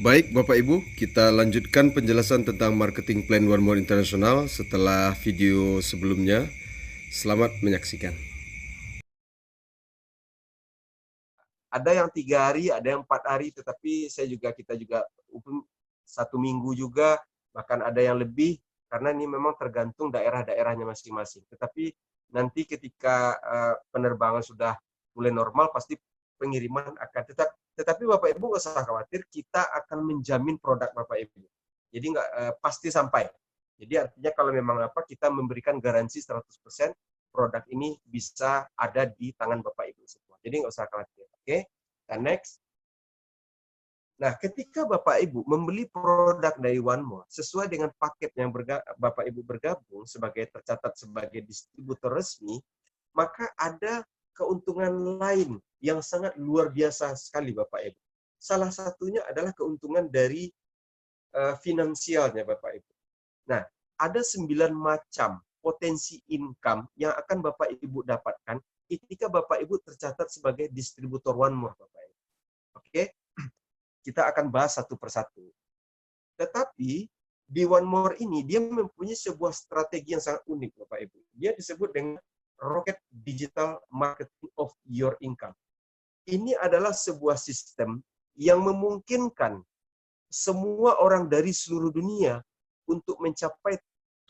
Baik Bapak Ibu, kita lanjutkan penjelasan tentang marketing plan One More International setelah video sebelumnya. Selamat menyaksikan. Ada yang 3 hari, ada yang 4 hari, tetapi kita juga 1 minggu juga, bahkan ada yang lebih, karena ini memang tergantung daerah-daerahnya masing-masing. Tetapi nanti ketika penerbangan sudah mulai normal, pasti pengiriman akan tetapi Bapak Ibu nggak usah khawatir, kita akan menjamin produk Bapak Ibu. Jadi nggak pasti sampai. Jadi artinya kalau memang kita memberikan garansi 100% produk ini bisa ada di tangan Bapak Ibu semua. Jadi nggak usah khawatir. Oke, dan next. Nah, ketika Bapak Ibu membeli produk dari One More sesuai dengan paket yang Bapak Ibu bergabung tercatat sebagai distributor resmi, maka ada keuntungan lain yang sangat luar biasa sekali Bapak Ibu. Salah satunya adalah keuntungan dari finansialnya Bapak Ibu. Nah, ada 9 macam potensi income yang akan Bapak Ibu dapatkan ketika Bapak Ibu tercatat sebagai distributor One More Bapak Ibu. Oke, kita akan bahas satu persatu. Tetapi di One More ini dia mempunyai sebuah strategi yang sangat unik Bapak Ibu. Dia disebut dengan Rocket Digital Marketing of Your Income. Ini adalah sebuah sistem yang memungkinkan semua orang dari seluruh dunia untuk mencapai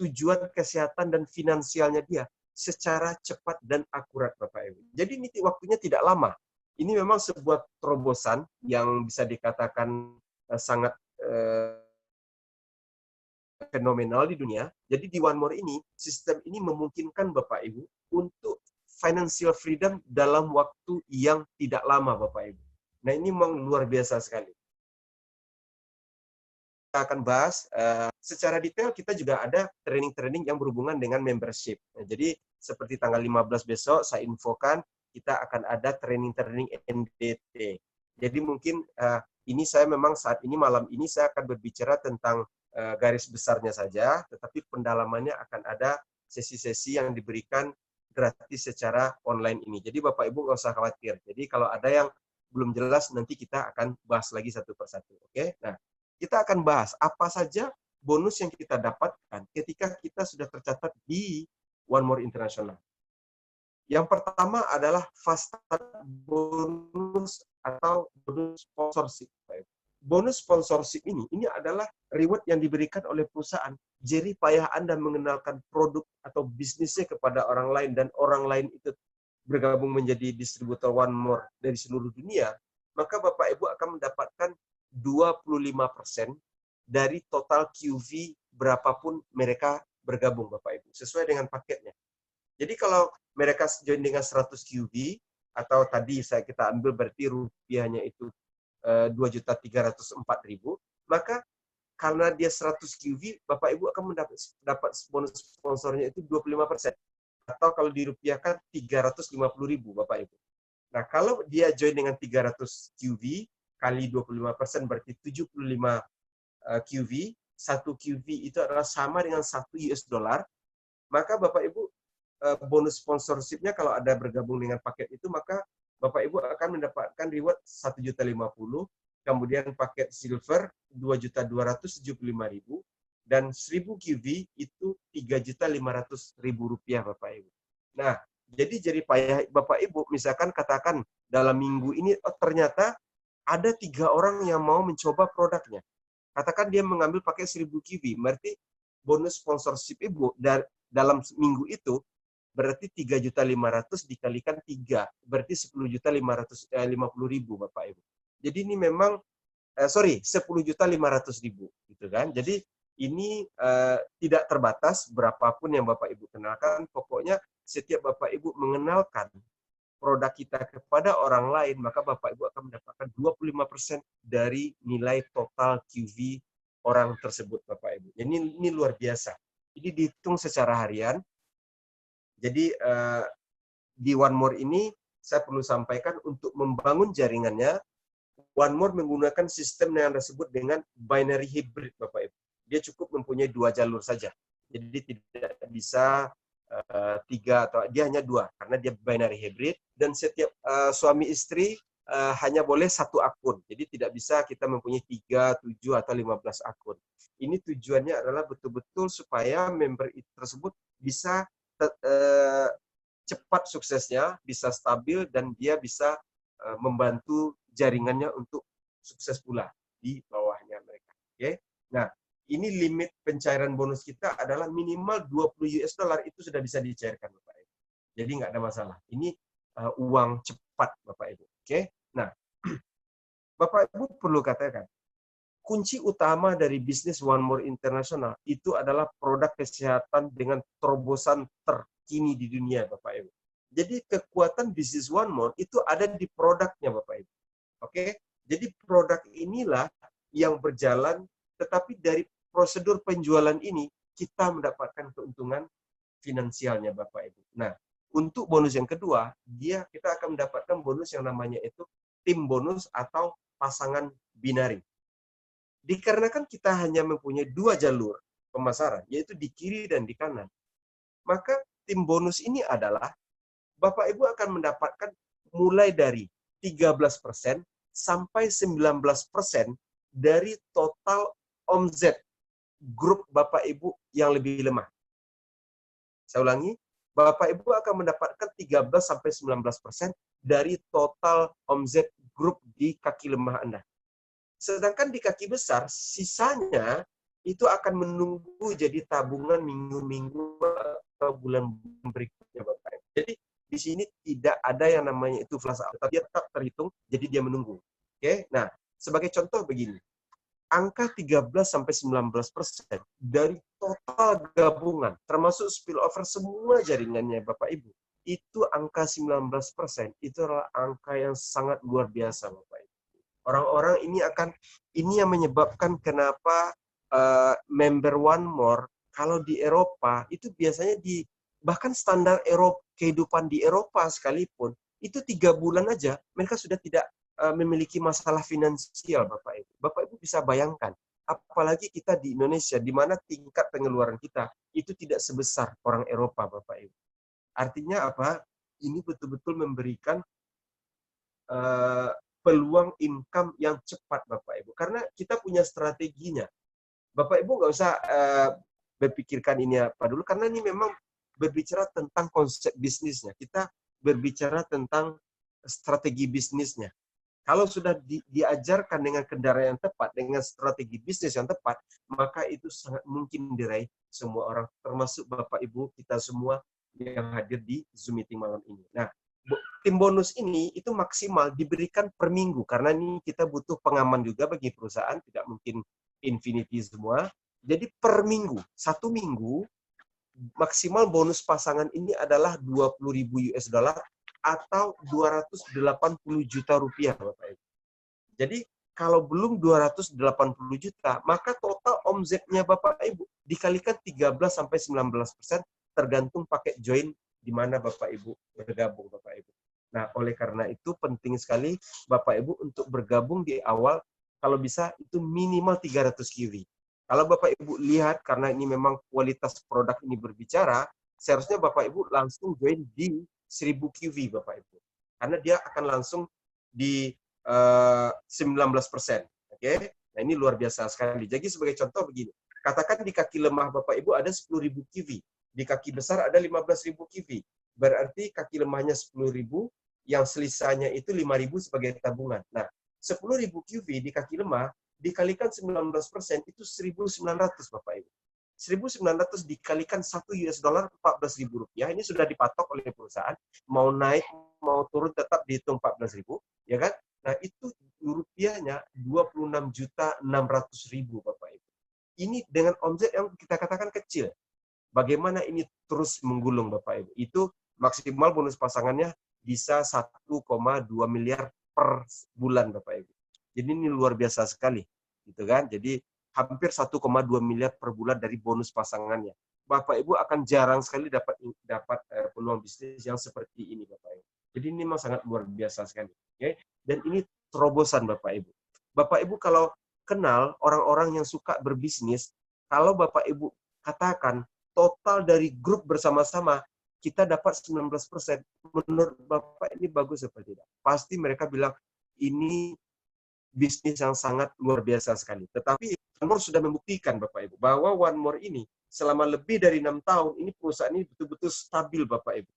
tujuan kesehatan dan finansialnya dia secara cepat dan akurat Bapak Ibu. Jadi ini waktunya tidak lama. Ini memang sebuah terobosan yang bisa dikatakan sangat fenomenal di dunia. Jadi di One More ini, sistem ini memungkinkan Bapak Ibu untuk financial freedom dalam waktu yang tidak lama Bapak Ibu. Nah ini memang luar biasa sekali. Kita akan bahas secara detail. Kita juga ada training-training yang berhubungan dengan membership. Nah, jadi seperti tanggal 15 besok saya infokan kita akan ada training-training NDT. Jadi mungkin ini saya memang saat ini malam ini saya akan berbicara tentang garis besarnya saja, tetapi pendalamannya akan ada sesi-sesi yang diberikan gratis secara online ini. Jadi Bapak Ibu nggak usah khawatir. Jadi kalau ada yang belum jelas nanti kita akan bahas lagi satu persatu. Oke? Nah, kita akan bahas apa saja bonus yang kita dapatkan ketika kita sudah tercatat di One More International. Yang pertama adalah fast start bonus atau bonus sponsorship. Bonus sponsorship ini adalah reward yang diberikan oleh perusahaan. Jerih payah Anda mengenalkan produk atau bisnisnya kepada orang lain dan orang lain itu bergabung menjadi distributor One More dari seluruh dunia, maka Bapak Ibu akan mendapatkan 25% dari total QV berapapun mereka bergabung Bapak Ibu, sesuai dengan paketnya. Jadi kalau mereka join dengan 100 QV, atau tadi kita ambil berarti rupiahnya itu 2.304.000, maka karena dia 100 QV, Bapak Ibu akan mendapat bonus sponsornya itu 25%. Atau kalau dirupiahkan 350.000 Bapak Ibu. Nah, kalau dia join dengan 300 QV kali 25% berarti 75 QV, 1 QV itu adalah sama dengan 1 US dollar, maka Bapak Ibu bonus sponsorship-nya kalau ada bergabung dengan paket itu, maka Bapak Ibu akan mendapatkan reward 1.050.000, kemudian paket silver 2.275.000, dan 1.000 QV itu 3.500.000 rupiah Bapak Ibu. Nah, jadi payah Bapak Ibu, misalkan katakan dalam minggu ini ternyata ada 3 orang yang mau mencoba produknya. Katakan dia mengambil pakai 1.000 QV, berarti bonus sponsorship Ibu dalam minggu itu berarti 3.500.000 dikalikan 3, berarti 10.550.000 Bapak Ibu. Jadi ini memang 10.500.000 gitu kan. Jadi ini tidak terbatas berapapun yang Bapak Ibu kenalkan, pokoknya setiap Bapak Ibu mengenalkan produk kita kepada orang lain, maka Bapak Ibu akan mendapatkan 25% dari nilai total QV orang tersebut Bapak Ibu. Ini luar biasa. Ini dihitung secara harian. Jadi di One More ini saya perlu sampaikan untuk membangun jaringannya, One More menggunakan sistem yang disebut dengan binary hybrid Bapak Ibu. Dia cukup mempunyai 2 jalur saja. Jadi tidak bisa 3 atau dia hanya 2 karena dia binary hybrid, dan setiap suami istri hanya boleh satu akun. Jadi tidak bisa kita mempunyai 3, 7, atau 15 akun. Ini tujuannya adalah betul-betul supaya member tersebut bisa cepat suksesnya, bisa stabil, dan dia bisa membantu jaringannya untuk sukses pula di bawahnya mereka. Oke. Nah, ini limit pencairan bonus kita adalah minimal 20 US dollar itu sudah bisa dicairkan, Bapak Ibu. Jadi nggak ada masalah. Ini uang cepat, Bapak Ibu. Oke. Nah, Bapak Ibu perlu katakan, kunci utama dari bisnis One More International itu adalah produk kesehatan dengan terobosan terkini di dunia, Bapak Ibu. Jadi kekuatan bisnis One More itu ada di produknya, Bapak Ibu. Oke, jadi produk inilah yang berjalan, tetapi dari prosedur penjualan ini kita mendapatkan keuntungan finansialnya, Bapak Ibu. Nah, untuk bonus yang kedua, kita akan mendapatkan bonus yang namanya itu tim bonus atau pasangan binari. Dikarenakan kita hanya mempunyai 2 jalur pemasaran, yaitu di kiri dan di kanan, maka tim bonus ini adalah Bapak Ibu akan mendapatkan mulai dari 13% sampai 19% dari total omzet grup Bapak Ibu yang lebih lemah. Saya ulangi, Bapak Ibu akan mendapatkan 13 sampai 19% dari total omzet grup di kaki lemah Anda. Sedangkan di kaki besar, sisanya itu akan menunggu jadi tabungan minggu-minggu atau bulan berikutnya, Bapak Ibu. Jadi di sini tidak ada yang namanya itu flash out, tapi dia tetap terhitung, jadi dia menunggu. Oke, nah sebagai contoh begini, angka 13-19% dari total gabungan, termasuk spillover semua jaringannya Bapak Ibu, itu angka 19%, itu adalah angka yang sangat luar biasa, Bapak Ibu. Orang-orang ini yang menyebabkan kenapa member One More, kalau di Eropa, itu biasanya bahkan standar kehidupan di Eropa sekalipun, itu 3 bulan aja, mereka sudah tidak memiliki masalah finansial, Bapak Ibu. Bapak Ibu bisa bayangkan, apalagi kita di Indonesia, di mana tingkat pengeluaran kita itu tidak sebesar orang Eropa, Bapak Ibu. Artinya apa? Ini betul-betul memberikan peluang income yang cepat, Bapak Ibu. Karena kita punya strateginya. Bapak Ibu nggak usah berpikirkan ini apa dulu, karena ini memang berbicara tentang konsep bisnisnya. Kita berbicara tentang strategi bisnisnya. Kalau sudah diajarkan dengan kendaraan yang tepat, dengan strategi bisnis yang tepat, maka itu sangat mungkin diraih semua orang, termasuk Bapak Ibu kita semua yang hadir di Zoom meeting malam ini. Nah, tim bonus ini itu maksimal diberikan per minggu, karena ini kita butuh pengaman juga bagi perusahaan, tidak mungkin infinity semua. Jadi per minggu, 1 minggu, maksimal bonus pasangan ini adalah 20.000 US dollar atau 280 juta rupiah, Bapak Ibu. Jadi kalau belum 280 juta, maka total omzetnya Bapak Ibu dikalikan 13-19%, tergantung pakai join di mana Bapak Ibu bergabung, Bapak Ibu. Nah, oleh karena itu penting sekali Bapak Ibu untuk bergabung di awal, kalau bisa itu minimal 300 QV. Kalau Bapak Ibu lihat, karena ini memang kualitas produk ini berbicara, seharusnya Bapak Ibu langsung join di 1000 QV, Bapak Ibu. Karena dia akan langsung di 19%. Oke? Nah, ini luar biasa sekali. Jadi sebagai contoh begini, katakan di kaki lemah Bapak Ibu ada 10.000 QV, di kaki besar ada 15.000 QV. Berarti kaki lemahnya 10.000, yang selisanya itu 5.000 sebagai tabungan. Nah, 10.000 QV di kaki lemah dikalikan 19% itu 1.900, Bapak Ibu. 1.900 dikalikan 1 US dollar 14.000 rupiah. Ini sudah dipatok oleh perusahaan. Mau naik, mau turun tetap dihitung 14.000, ya kan? Nah, itu rupiahnya 26.600.000, Bapak Ibu. Ini dengan omset yang kita katakan kecil. Bagaimana ini terus menggulung, Bapak Ibu? Itu maksimal bonus pasangannya bisa 1,2 miliar per bulan, Bapak Ibu. Jadi ini luar biasa sekali, gitu kan? Jadi hampir 1,2 miliar per bulan dari bonus pasangannya. Bapak Ibu akan jarang sekali dapat peluang bisnis yang seperti ini, Bapak Ibu. Jadi ini memang sangat luar biasa sekali. Okay? Dan ini terobosan, Bapak Ibu. Bapak Ibu kalau kenal orang-orang yang suka berbisnis, kalau Bapak Ibu katakan total dari grup bersama-sama kita dapat 19%, menurut Bapak ini bagus apa tidak? Pasti mereka bilang, ini bisnis yang sangat luar biasa sekali. Tetapi One More sudah membuktikan Bapak Ibu bahwa One More ini selama lebih dari 6 tahun ini perusahaan ini betul-betul stabil Bapak Ibu.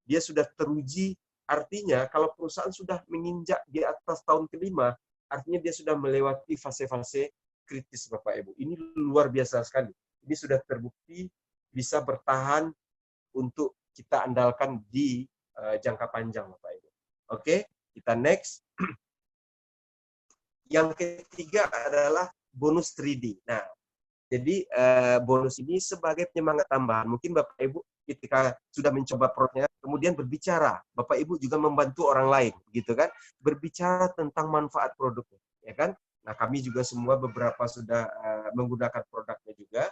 Dia sudah teruji, artinya kalau perusahaan sudah menginjak di atas tahun kelima, artinya dia sudah melewati fase-fase kritis Bapak Ibu. Ini luar biasa sekali. Ini sudah terbukti bisa bertahan untuk kita andalkan di jangka panjang Bapak Ibu. Oke, kita next. Yang ketiga adalah bonus 3D. Nah, jadi bonus ini sebagai penyemangat tambahan. Mungkin Bapak Ibu ketika sudah mencoba produknya, kemudian berbicara, Bapak Ibu juga membantu orang lain, gitu kan? Berbicara tentang manfaat produknya, ya kan? Nah, kami juga semua beberapa sudah menggunakan produknya juga.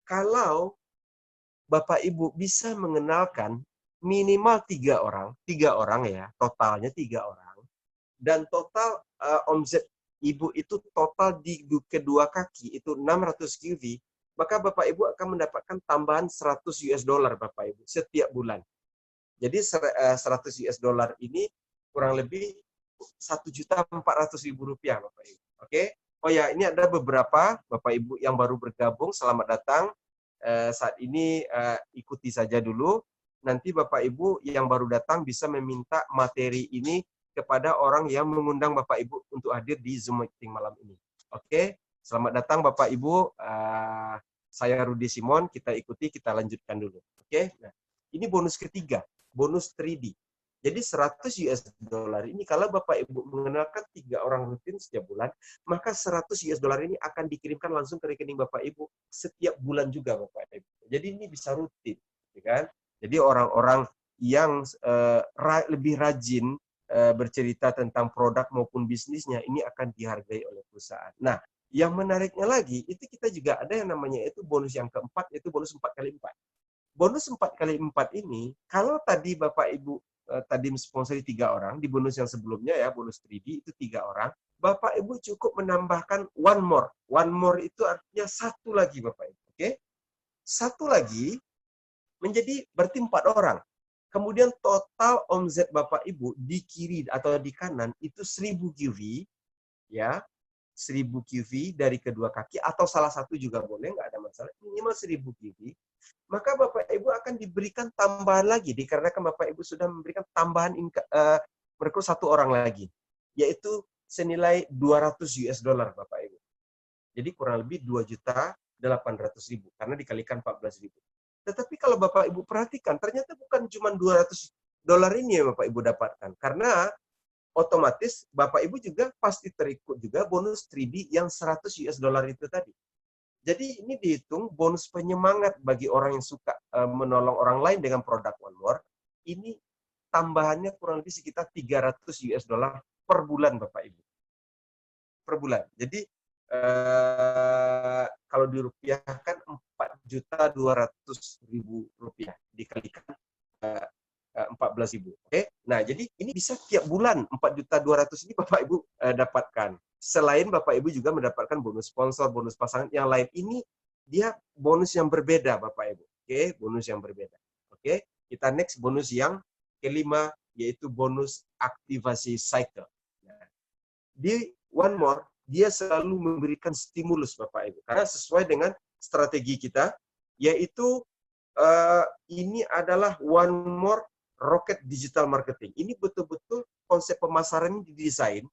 Kalau Bapak Ibu bisa mengenalkan minimal 3 orang ya, totalnya 3 orang, dan total omset Ibu itu total di kedua kaki itu 600 QV, maka Bapak Ibu akan mendapatkan tambahan 100 US dollar Bapak Ibu setiap bulan. Jadi 100 US dollar ini kurang lebih 1.400.000 rupiah Bapak Ibu. Oke. Oh ya, ini ada beberapa Bapak Ibu yang baru bergabung, selamat datang. Saat ini ikuti saja dulu. Nanti Bapak Ibu yang baru datang bisa meminta materi ini kepada orang yang mengundang Bapak Ibu untuk hadir di Zoom meeting malam ini. Oke, selamat datang Bapak Ibu. Saya Rudi Simon, kita ikuti, kita lanjutkan dulu. Oke, nah ini bonus ketiga, bonus 3D. Jadi 100 US dollar ini kalau Bapak Ibu mengenalkan 3 orang rutin setiap bulan, maka 100 US dollar ini akan dikirimkan langsung ke rekening Bapak Ibu setiap bulan juga Bapak Ibu. Jadi ini bisa rutin, ya kan? Jadi orang-orang yang lebih rajin bercerita tentang produk maupun bisnisnya, ini akan dihargai oleh perusahaan. Nah, yang menariknya lagi, itu kita juga ada yang namanya itu bonus yang keempat, yaitu bonus 4x4. Bonus 4x4 ini, kalau tadi Bapak Ibu tadi mensponsori 3 orang, di bonus yang sebelumnya ya, bonus 3D itu 3 orang, Bapak Ibu cukup menambahkan one more. One more itu artinya satu lagi Bapak Ibu. Oke? Satu lagi menjadi berarti 4 orang. Kemudian total omset Bapak Ibu di kiri atau di kanan itu 1000 QV, ya, 1000 QV dari kedua kaki atau salah satu juga boleh, nggak ada masalah, minimal 1000 QV. Maka Bapak Ibu akan diberikan tambahan lagi, dikarenakan Bapak Ibu sudah memberikan tambahan merekrut 1 orang lagi, yaitu senilai 200 US dollar Bapak Ibu. Jadi kurang lebih 2.800.000 karena dikalikan 14.000. Tetapi kalau Bapak Ibu perhatikan, ternyata bukan cuma 200 dolar ini yang Bapak Ibu dapatkan. Karena otomatis Bapak Ibu juga pasti terikut juga bonus 3D yang 100 US dollar itu tadi. Jadi ini dihitung bonus penyemangat bagi orang yang suka menolong orang lain dengan produk One More. Ini tambahannya kurang lebih sekitar 300 US dollar per bulan Bapak Ibu. Per bulan. Jadi kalau dirupiahkan 4.200.000 rupiah dikalikan 14.000. Oke. Nah, jadi ini bisa tiap bulan 4.200.000 ini Bapak Ibu dapatkan. Selain Bapak Ibu juga mendapatkan bonus sponsor, bonus pasangan yang lain. Ini dia bonus yang berbeda Bapak Ibu. Oke, bonus yang berbeda. Oke, kita next bonus yang kelima yaitu bonus aktivasi cycle. Nah, di One More dia selalu memberikan stimulus Bapak Ibu. Karena sesuai dengan strategi kita, yaitu ini adalah One More Rocket Digital Marketing. Ini betul-betul konsep pemasaran ini didesain.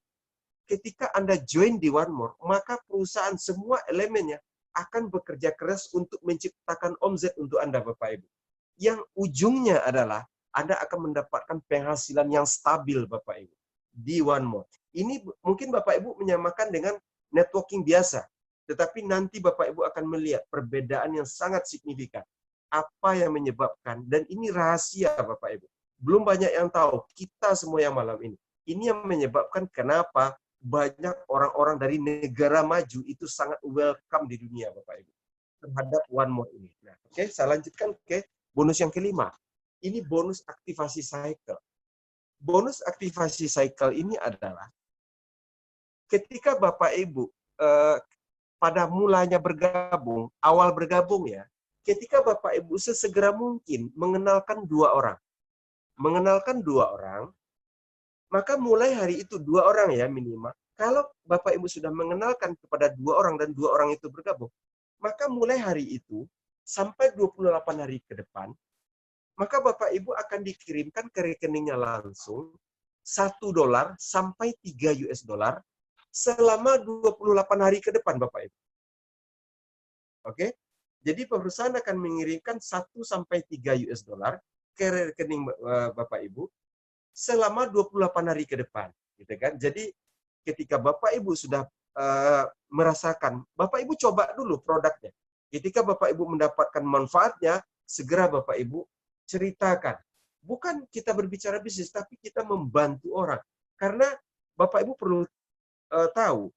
Ketika Anda join di One More, maka perusahaan semua elemennya akan bekerja keras untuk menciptakan omset untuk Anda Bapak Ibu. Yang ujungnya adalah Anda akan mendapatkan penghasilan yang stabil Bapak Ibu di One More. Ini mungkin Bapak Ibu menyamakan dengan networking biasa. Tetapi nanti Bapak Ibu akan melihat perbedaan yang sangat signifikan. Apa yang menyebabkan, dan ini rahasia Bapak Ibu. Belum banyak yang tahu, kita semua yang malam ini. Ini yang menyebabkan kenapa banyak orang-orang dari negara maju itu sangat welcome di dunia Bapak Ibu. Terhadap One More ini. Nah, oke, saya lanjutkan ke bonus yang kelima. Ini bonus aktivasi cycle. Bonus aktivasi cycle ini adalah ketika Bapak Ibu pada mulanya bergabung, awal bergabung ya, ketika Bapak Ibu sesegera mungkin mengenalkan 2 orang. Mengenalkan 2 orang, Maka mulai hari itu 2 orang ya minimal. Kalau Bapak Ibu sudah mengenalkan kepada 2 orang dan 2 orang itu bergabung, maka mulai hari itu sampai 28 hari ke depan, maka Bapak Ibu akan dikirimkan ke rekeningnya langsung $1 sampai 3 US dollar selama 28 hari ke depan Bapak Ibu. Oke? Jadi perusahaan akan mengirimkan 1 sampai 3 US dollar ke rekening Bapak Ibu selama 28 hari ke depan, gitu kan. Jadi ketika Bapak Ibu sudah merasakan, Bapak Ibu coba dulu produknya. Ketika Bapak Ibu mendapatkan manfaatnya, segera Bapak Ibu ceritakan. Bukan kita berbicara bisnis, tapi kita membantu orang. Karena Bapak Ibu perlu tahu,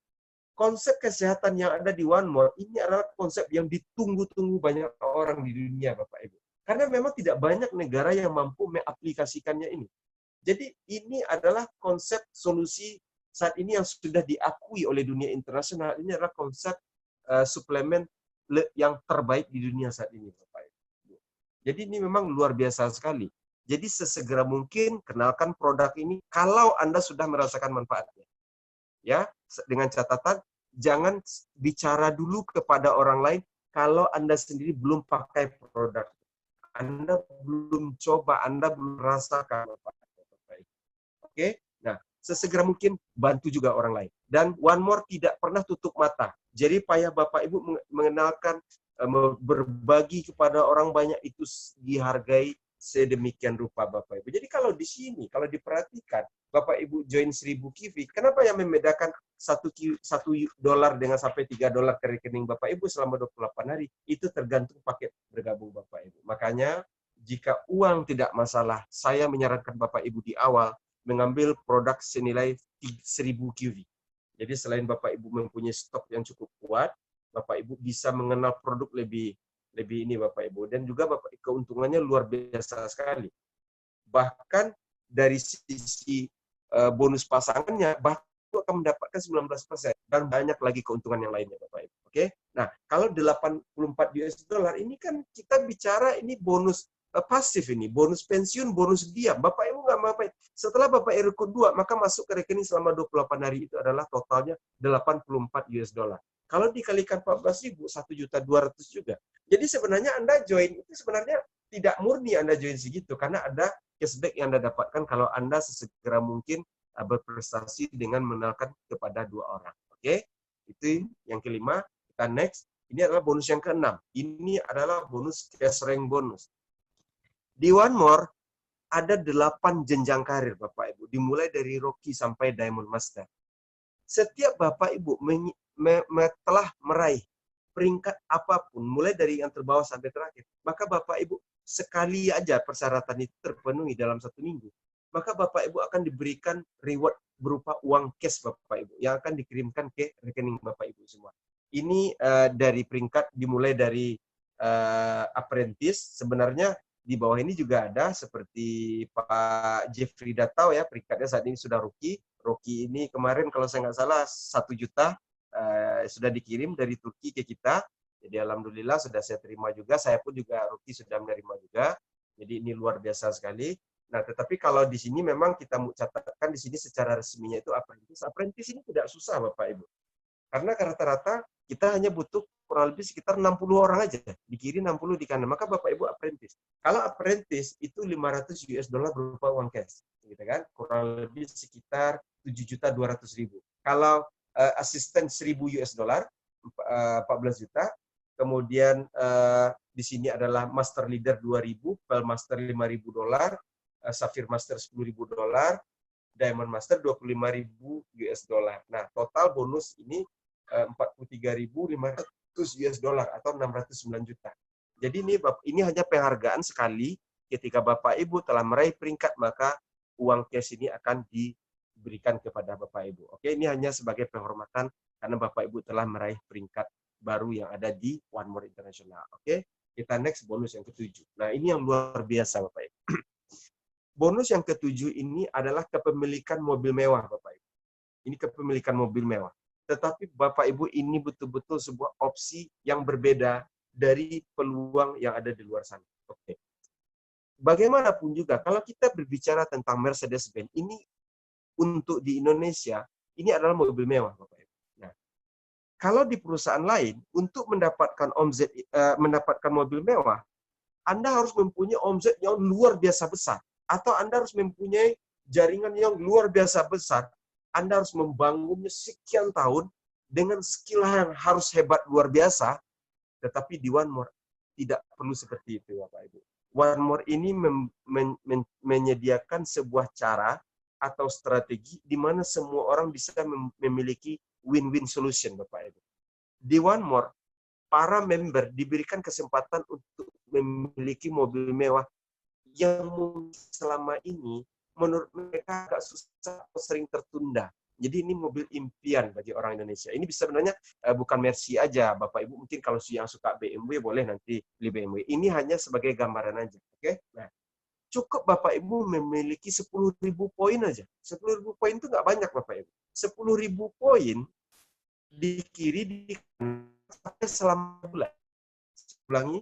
konsep kesehatan yang ada di One More ini adalah konsep yang ditunggu-tunggu banyak orang di dunia, Bapak Ibu. Karena memang tidak banyak negara yang mampu mengaplikasikannya ini. Jadi ini adalah konsep solusi saat ini yang sudah diakui oleh dunia internasional. Ini adalah konsep suplemen yang terbaik di dunia saat ini, Bapak Ibu. Jadi ini memang luar biasa sekali. Jadi sesegera mungkin kenalkan produk ini kalau Anda sudah merasakan manfaatnya. Ya, dengan catatan jangan bicara dulu kepada orang lain kalau Anda sendiri belum pakai produk. Anda belum coba, Anda belum rasakan. Oke? Nah, sesegera mungkin bantu juga orang lain. Dan One More tidak pernah tutup mata. Jadi payah Bapak Ibu mengenalkan, berbagi kepada orang banyak itu dihargai sedemikian rupa Bapak Ibu. Jadi kalau di sini, kalau diperhatikan, Bapak Ibu join 1000 kivi, kenapa yang membedakan $1 dengan sampai $3 ke rekening Bapak Ibu selama 28 hari? Itu tergantung paket bergabung Bapak Ibu. Makanya, jika uang tidak masalah, saya menyarankan Bapak Ibu di awal, mengambil produk senilai 1000 QV. Jadi selain Bapak Ibu mempunyai stok yang cukup kuat, Bapak Ibu bisa mengenal produk lebih ini Bapak Ibu, dan juga Bapak keuntungannya luar biasa sekali. Bahkan dari sisi bonus pasangannya bahkan akan mendapatkan 19% dan banyak lagi keuntungan yang lainnya Bapak Ibu. Oke. Nah, kalau 84 US dollar ini kan kita bicara ini bonus pasif ini, bonus pensiun, bonus diam. Bapak Ibu nggak apa-apa. Setelah Bapak Ibu ikut 2, maka masuk ke rekening selama 28 hari itu adalah totalnya 84 US dollar. Kalau dikalikan 14.000, 1.200.000 juga. Jadi sebenarnya Anda join itu sebenarnya tidak murni Anda join segitu, karena ada cashback yang Anda dapatkan kalau Anda sesegera mungkin berprestasi dengan mengenalkan kepada 2 orang. Oke? Itu yang kelima. Kita next. Ini adalah bonus yang keenam. Ini adalah bonus cash rank bonus. Di One More, ada 8 jenjang karir Bapak Ibu. Dimulai dari Rookie sampai Diamond Master. Setiap Bapak Ibu telah meraih peringkat apapun, mulai dari yang terbawah sampai terakhir, maka Bapak Ibu sekali aja persyaratan itu terpenuhi dalam 1 minggu, maka Bapak Ibu akan diberikan reward berupa uang cash Bapak Ibu yang akan dikirimkan ke rekening Bapak Ibu semua. Ini dari peringkat dimulai dari apprentice. Sebenarnya di bawah ini juga ada seperti Pak Jeffrey Datau ya, peringkatnya saat ini sudah rookie. Rookie ini kemarin kalau saya nggak salah 1 juta sudah dikirim dari Turki ke kita. Jadi alhamdulillah sudah saya terima juga. Saya pun juga rookie sudah menerima juga. Jadi ini luar biasa sekali. Nah, tetapi kalau di sini memang kita catatkan di sini secara resminya itu apprentice. Apprentice ini tidak susah Bapak Ibu. Karena rata-rata kita hanya butuh kurang lebih sekitar 60 orang aja. Di kiri 60 di kanan. Maka Bapak Ibu apprentice. Kalau apprentice itu 500 US dollar berupa uang cash. Gitu kan? Kurang lebih sekitar 7.200.000. Kalau asisten 1.000 US dollar 14 juta. Kemudian di sini adalah master leader 2.000, pearl master 5.000 dolar, sapphire master 10.000 dolar, diamond master 25.000 US dollar. Nah, total bonus ini 43.500 US dollar atau 609 juta. Jadi ini hanya penghargaan sekali. Ketika Bapak Ibu telah meraih peringkat, maka uang cash ini akan diberikan kepada Bapak Ibu. Oke, ini hanya sebagai penghormatan karena Bapak Ibu telah meraih peringkat baru yang ada di One More International. Oke, kita next bonus yang ke-7. Nah, ini yang luar biasa Bapak Ibu. Bonus yang ke-7 ini adalah kepemilikan mobil mewah Bapak Ibu. Ini kepemilikan mobil mewah. Tetapi Bapak Ibu ini betul-betul sebuah opsi yang berbeda dari peluang yang ada di luar sana. Oke. Bagaimanapun juga, kalau kita berbicara tentang Mercedes-Benz, ini untuk di Indonesia, ini adalah mobil mewah, Bapak Ibu. Nah, kalau di perusahaan lain, untuk mendapatkan omzet, mendapatkan mobil mewah, Anda harus mempunyai omzet yang luar biasa besar. Atau Anda harus mempunyai jaringan yang luar biasa besar. Anda harus membangunnya sekian tahun dengan skill yang harus hebat luar biasa. Tetapi di One More tidak perlu seperti itu, Bapak Ibu. One More ini menyediakan sebuah cara atau strategi di mana semua orang bisa memiliki win-win solution, Bapak Ibu. Di One More, para member diberikan kesempatan untuk memiliki mobil mewah yang selama ini menurut mereka agak susah atau sering tertunda. Jadi ini mobil impian bagi orang Indonesia. Ini bisa sebenarnya bukan Mercy aja, Bapak Ibu. Mungkin kalau yang suka BMW boleh nanti beli BMW. Ini hanya sebagai gambaran aja, oke? Nah, cukup Bapak Ibu memiliki 10.000 poin aja. 10.000 poin itu nggak banyak, Bapak Ibu. 10.000 poin di kiri di kanan selama bulan. Ulangi,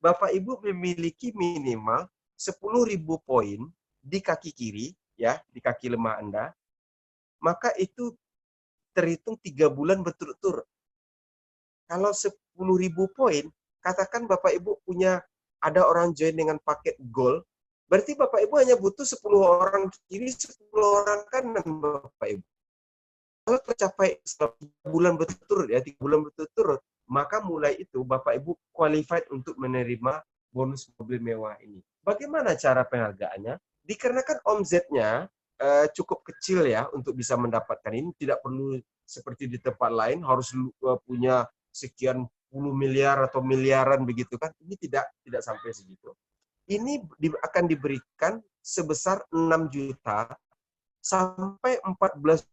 Bapak Ibu memiliki minimal 10.000 poin di kaki kiri, ya, di kaki lemah Anda, maka itu terhitung 3 bulan berturut-turut. Kalau 10.000 poin, katakan Bapak Ibu punya, ada orang join dengan paket gold, berarti Bapak Ibu hanya butuh 10 orang kiri, 10 orang kanan, Bapak Ibu. Kalau tercapai 3 bulan berturut-turut, ya, 3 bulan berturut-turut, maka mulai itu Bapak Ibu qualified untuk menerima bonus mobil mewah ini. Bagaimana cara penghargaannya? Dikarenakan omzetnya cukup kecil ya untuk bisa mendapatkan ini, tidak perlu seperti di tempat lain harus punya sekian puluh miliar atau miliaran begitu kan. Ini tidak sampai segitu. Ini akan diberikan sebesar 6 juta sampai 14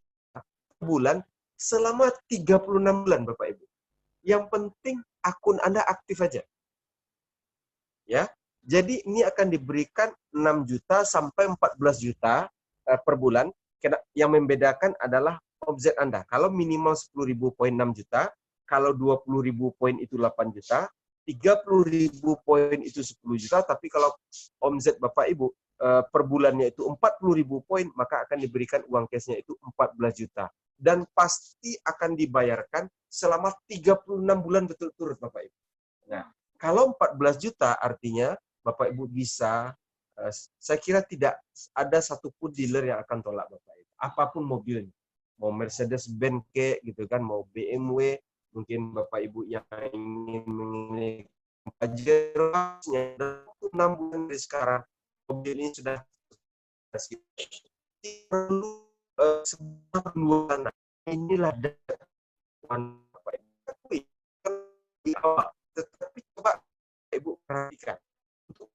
bulan selama 36 bulan Bapak Ibu. Yang penting akun Anda aktif aja. Ya. Jadi ini akan diberikan 6 juta sampai 14 juta per bulan. Yang membedakan adalah omzet Anda. Kalau minimal 10.000 poin 6 juta, kalau 20.000 poin itu 8 juta, 30.000 poin itu 10 juta, tapi kalau omzet Bapak Ibu per bulannya itu 40.000 poin, maka akan diberikan uang cashnya itu 14 juta. Dan pasti akan dibayarkan selama 36 bulan berturut-turut Bapak Ibu. Nah, kalau 14 juta artinya Bapak Ibu bisa, saya kira tidak ada satupun dealer yang akan tolak Bapak Ibu. Apapun mobilnya, mau Mercedes-Benz gitu kan, mau BMW, mungkin Bapak Ibu yang ingin memiliki Pajero-nya 6 bulan dari sekarang, mobil ini sudah perlu sebuah peluang. Inilah Bapak Ibu di awal, tetapi coba Ibu perhatikan untuk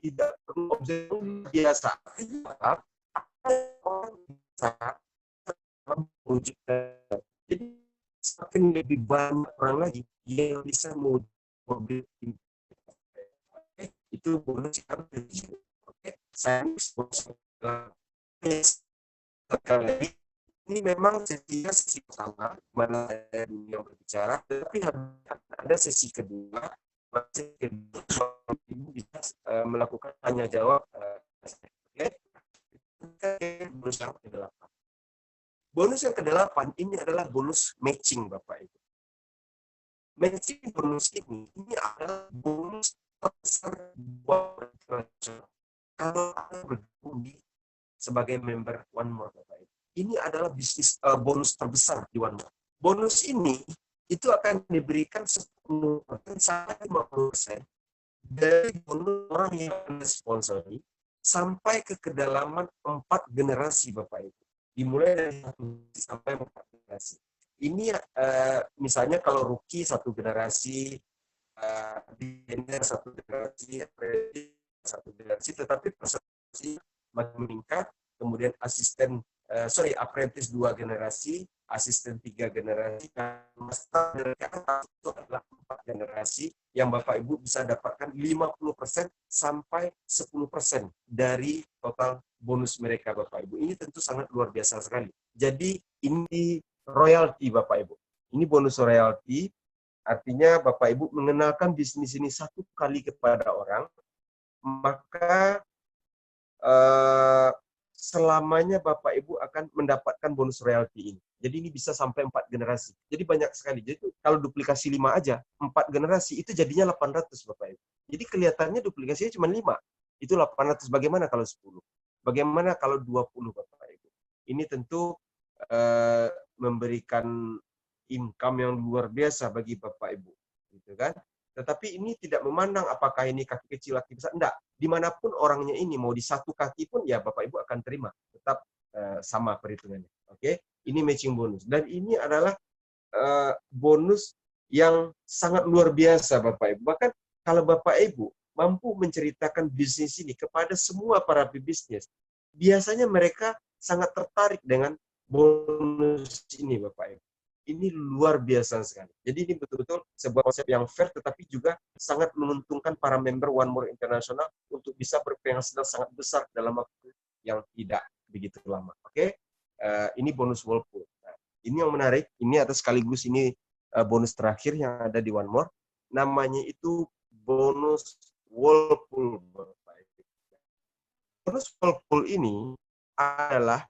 tidak perlu objek biasa. Orang bisa mewujudkan. Jadi semakin lebih banyak orang lagi yang bisa mobil ini. Itu bonus yang saya ini memang sesi pertama mana dunia berbicara, tapi ada sesi kedua. Sesi kedua Ibu bisa melakukan tanya jawab. Bonus yang ke-8. Bonus yang ke-8 ini adalah bonus matching Bapak Ibu. Matching bonus ini adalah bonus terbesar buat kalau Anda bergabung sebagai member One More Bapak Ibu. Ini adalah bisnis bonus terbesar di One More. Bonus ini itu akan diberikan 10% sampai 50% dari bonus orang yang Anda sponsori sampai ke kedalaman 4 generasi Bapak Ibu. Dimulai dari 1 sampai 4 generasi. Ini misalnya kalau rookie 1 generasi, beginner 1 generasi, apprentice 1 generasi, tetapi persentase makin meningkat, kemudian apprentice 2 generasi, asisten 3 generasi, master dari atas itu adalah 4 generasi yang Bapak Ibu bisa dapatkan 50% sampai 10% dari total bonus mereka Bapak Ibu. Ini tentu sangat luar biasa sekali. Jadi ini royalty Bapak Ibu. Ini bonus royalty, artinya Bapak Ibu mengenalkan bisnis ini 1 kali kepada orang, maka selamanya Bapak Ibu akan mendapatkan bonus royalti ini. Jadi ini bisa sampai 4 generasi. Jadi banyak sekali. Jadi kalau duplikasi 5 aja, 4 generasi itu jadinya 800 Bapak Ibu. Jadi kelihatannya duplikasinya cuma 5. Itu 800. Bagaimana kalau 10? Bagaimana kalau 20 Bapak Ibu? Ini tentu memberikan income yang luar biasa bagi Bapak Ibu. Gitu kan? Tetapi ini tidak memandang apakah ini kaki kecil, kaki besar. Enggak. Dimanapun orangnya ini, mau di satu kaki pun, ya Bapak Ibu akan terima. Tetap sama perhitungannya. Oke? Ini matching bonus. Dan ini adalah bonus yang sangat luar biasa Bapak Ibu. Bahkan kalau Bapak Ibu mampu menceritakan bisnis ini kepada semua para pebisnis, biasanya mereka sangat tertarik dengan bonus ini Bapak Ibu. Ini luar biasa sekali. Jadi ini betul-betul sebuah konsep yang fair, tetapi juga sangat menguntungkan para member One More International untuk bisa berpenghasilan sangat besar dalam waktu yang tidak begitu lama. Oke? Ini bonus Whirlpool. Nah, ini yang menarik. Ini atau sekaligus ini bonus terakhir yang ada di One More. Namanya itu bonus Whirlpool. Bonus Whirlpool ini adalah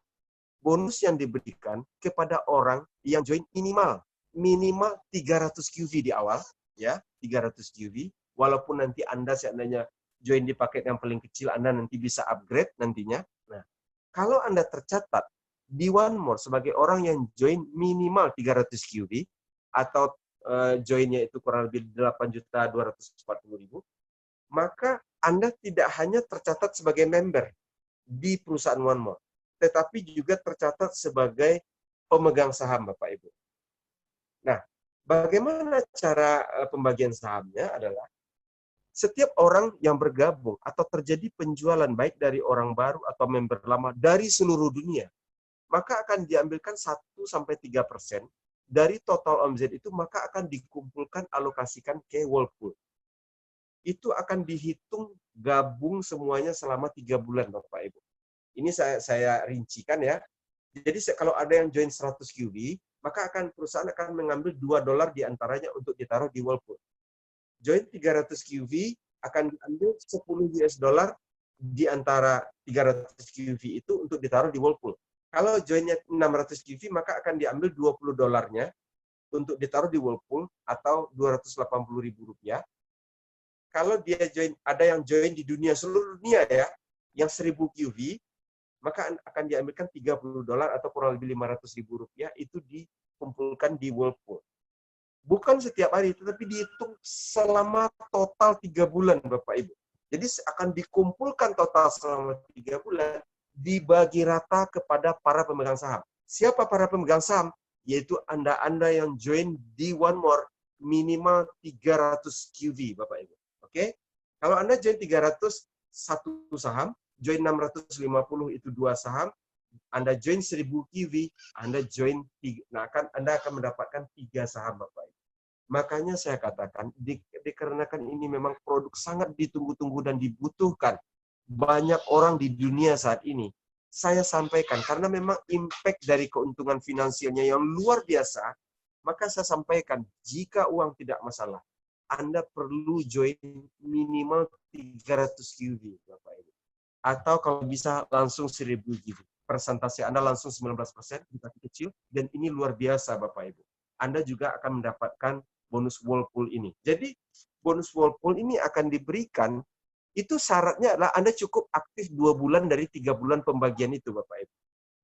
bonus yang diberikan kepada orang yang join minimal 300 QV di awal, ya, 300 QV. Walaupun nanti Anda seandainya join di paket yang paling kecil, Anda nanti bisa upgrade nantinya. Nah, kalau Anda tercatat di One More sebagai orang yang join minimal 300 QV atau joinnya itu kurang lebih 8.240.000, maka Anda tidak hanya tercatat sebagai member di perusahaan One More, tetapi juga tercatat sebagai pemegang saham, Bapak Ibu. Nah, bagaimana cara pembagian sahamnya adalah setiap orang yang bergabung atau terjadi penjualan baik dari orang baru atau member lama dari seluruh dunia, maka akan diambilkan 1-3% dari total omzet itu, maka akan dikumpulkan, alokasikan ke Whirlpool. Itu akan dihitung gabung semuanya selama 3 bulan, Bapak Ibu. Ini saya rincikan ya. Jadi kalau ada yang join 100 QV, maka perusahaan akan mengambil $2 diantaranya untuk ditaruh di Whirlpool. Join 300 QV akan diambil $10 di antara 300 QV itu untuk ditaruh di Whirlpool. Kalau joinnya 600 QV, maka akan diambil $20-nya untuk ditaruh di Whirlpool atau Rp280.000. Kalau dia join, ada yang join di seluruh dunia ya, yang 1000 QV, maka akan diambilkan $30 atau kurang lebih Rp500.000 itu dikumpulkan di Whirlpool. Bukan setiap hari, tetapi dihitung selama total 3 bulan, Bapak Ibu. Jadi akan dikumpulkan total selama 3 bulan, dibagi rata kepada para pemegang saham. Siapa para pemegang saham? Yaitu Anda yang join di One More minimal 300 QV, Bapak Ibu. Oke? Kalau Anda join 300, 1 saham, join 650 itu 2 saham, Anda join 1000 QV, Anda join 3, nah Anda akan mendapatkan 3 saham, Bapak Ibu. Makanya saya katakan, dikarenakan ini memang produk sangat ditunggu-tunggu dan dibutuhkan banyak orang di dunia saat ini, saya sampaikan, karena memang impact dari keuntungan finansialnya yang luar biasa, maka saya sampaikan, jika uang tidak masalah, Anda perlu join minimal 300 QV, Bapak Ibu. Atau kalau bisa langsung 1000 QV. Persentase Anda langsung 19% di kaki kecil, dan ini luar biasa, Bapak Ibu. Anda juga akan mendapatkan bonus Whirlpool ini. Jadi, bonus Whirlpool ini akan diberikan, itu syaratnya adalah Anda cukup aktif 2 bulan dari 3 bulan pembagian itu, Bapak Ibu.